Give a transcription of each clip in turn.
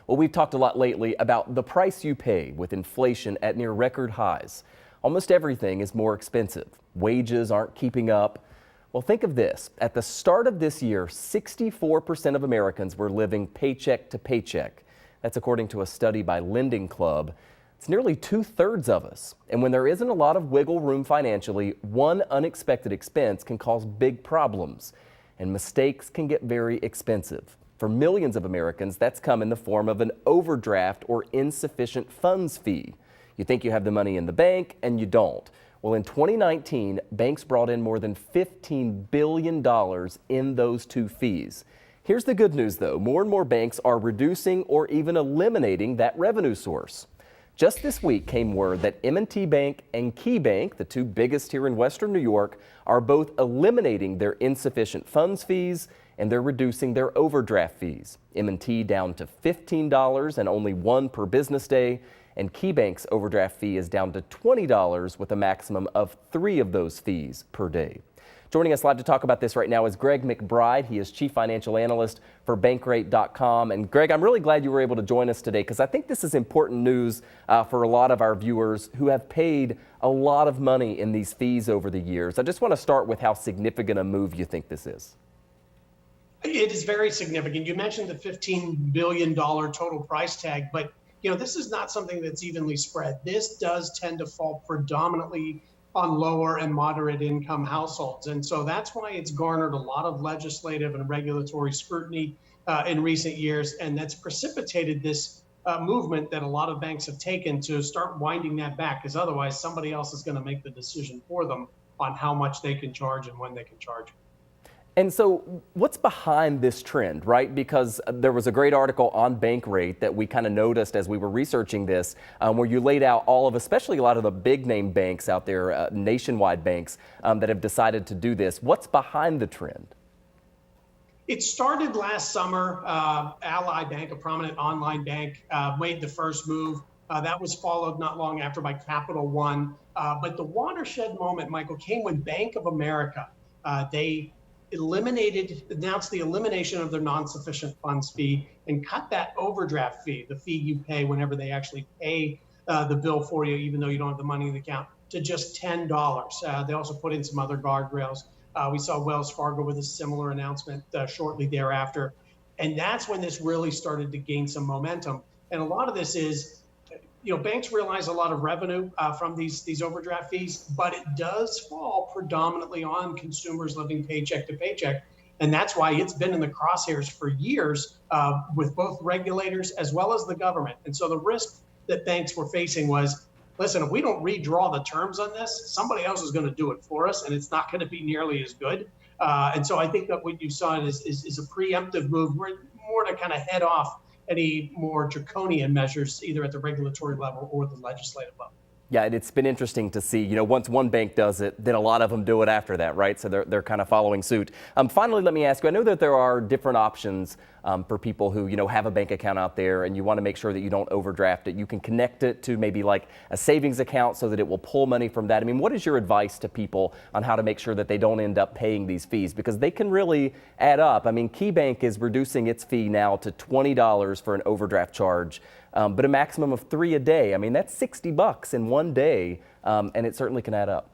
Well, we've talked a lot lately about the price you pay with inflation at near record highs. Almost everything is more expensive. Wages aren't keeping up. Well, think of this. At the start of this year, 64% of Americans were living paycheck to paycheck. That's according to a study by Lending Club. It's nearly 2/3 of us. And when there isn't a lot of wiggle room financially, one unexpected expense can cause big problems. And mistakes can get very expensive. For millions of Americans, that's come in the form of an overdraft or insufficient funds fee. You think you have the money in the bank, and you don't. Well, in 2019, banks brought in more than $15 billion in those two fees. Here's the good news, though. More and more banks are reducing or even eliminating that revenue source. Just this week came word that M&T Bank and Key Bank, the two biggest here in Western New York, are both eliminating their insufficient funds fees, and they're reducing their overdraft fees. M&T down to $15 and only one per business day, and Key Bank's overdraft fee is down to $20 with a maximum of 3 of those fees per day. Joining us live to talk about this right now is Greg McBride. He is Chief Financial Analyst for Bankrate.com. And Greg, I'm really glad you were able to join us today because I think this is important news for a lot of our viewers who have paid a lot of money in these fees over the years. I just want to start with how significant a move you think this is. It is very significant. You mentioned the $15 billion total price tag, but this is not something that's evenly spread. This does tend to fall predominantly on lower and moderate income households. And so that's why it's garnered a lot of legislative and regulatory scrutiny in recent years. And that's precipitated this movement that a lot of banks have taken to start winding that back, because otherwise somebody else is going to make the decision for them on how much they can charge and when they can charge. And so what's behind this trend, right? Because there was a great article on Bankrate that we kind of noticed as we were researching this, where you laid out all of, especially a lot of the big name banks out there, nationwide banks that have decided to do this. What's behind the trend? It started last summer. Ally Bank, a prominent online bank, made the first move. That was followed not long after by Capital One. But the watershed moment, Michael, came when Bank of America, they announced the elimination of their non-sufficient funds fee and cut that overdraft fee, the fee you pay whenever they actually pay the bill for you, even though you don't have the money in the account, to just $10. They also put in some other guardrails. We saw Wells Fargo with a similar announcement shortly thereafter. And that's when this really started to gain some momentum. And a lot of this is, banks realize a lot of revenue from these overdraft fees, but it does fall predominantly on consumers living paycheck to paycheck. And that's why it's been in the crosshairs for years with both regulators as well as the government. And so the risk that banks were facing was, listen, if we don't redraw the terms on this, somebody else is going to do it for us, and it's not going to be nearly as good. And so I think that what you saw is a preemptive move, more to kind of head off any more draconian measures, either at the regulatory level or the legislative level. Yeah, and it's been interesting to see, once one bank does it, then a lot of them do it after that, right? So they're kind of following suit. Finally, let me ask you, I know that there are different options for people who, have a bank account out there and you want to make sure that you don't overdraft it. You can connect it to maybe like a savings account so that it will pull money from that. I mean, what is your advice to people on how to make sure that they don't end up paying these fees? Because they can really add up. I mean, Key Bank is reducing its fee now to $20 for an overdraft charge. But a maximum of 3 a day. I mean, that's $60 in one day, and it certainly can add up.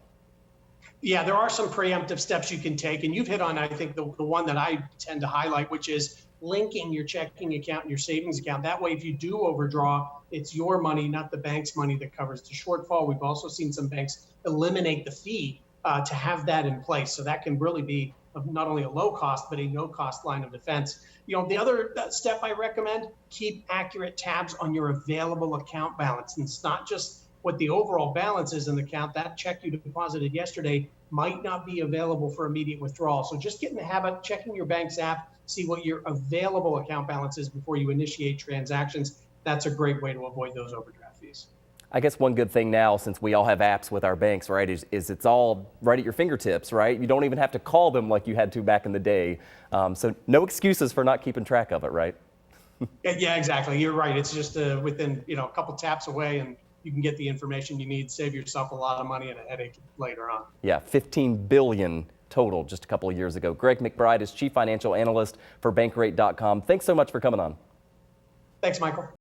Yeah, there are some preemptive steps you can take, and you've hit on, I think, the one that I tend to highlight, which is linking your checking account and your savings account. That way, if you do overdraw, it's your money, not the bank's money, that covers the shortfall. We've also seen some banks eliminate the fee to have that in place. So that can really be not only a low cost, but a no cost line of defense. The other step I recommend, keep accurate tabs on your available account balance. And it's not just what the overall balance is in the account. That check you deposited yesterday might not be available for immediate withdrawal. So just get in the habit of checking your bank's app, see what your available account balance is before you initiate transactions. That's a great way to avoid those overdraft fees. I guess one good thing now, since we all have apps with our banks, right, is it's all right at your fingertips, right? You don't even have to call them like you had to back in the day. So no excuses for not keeping track of it, right? Yeah, exactly. You're right. It's just within, a couple taps away, and you can get the information you need, save yourself a lot of money and a headache later on. Yeah, $15 billion total just a couple of years ago. Greg McBride is Chief Financial Analyst for Bankrate.com. Thanks so much for coming on. Thanks, Michael.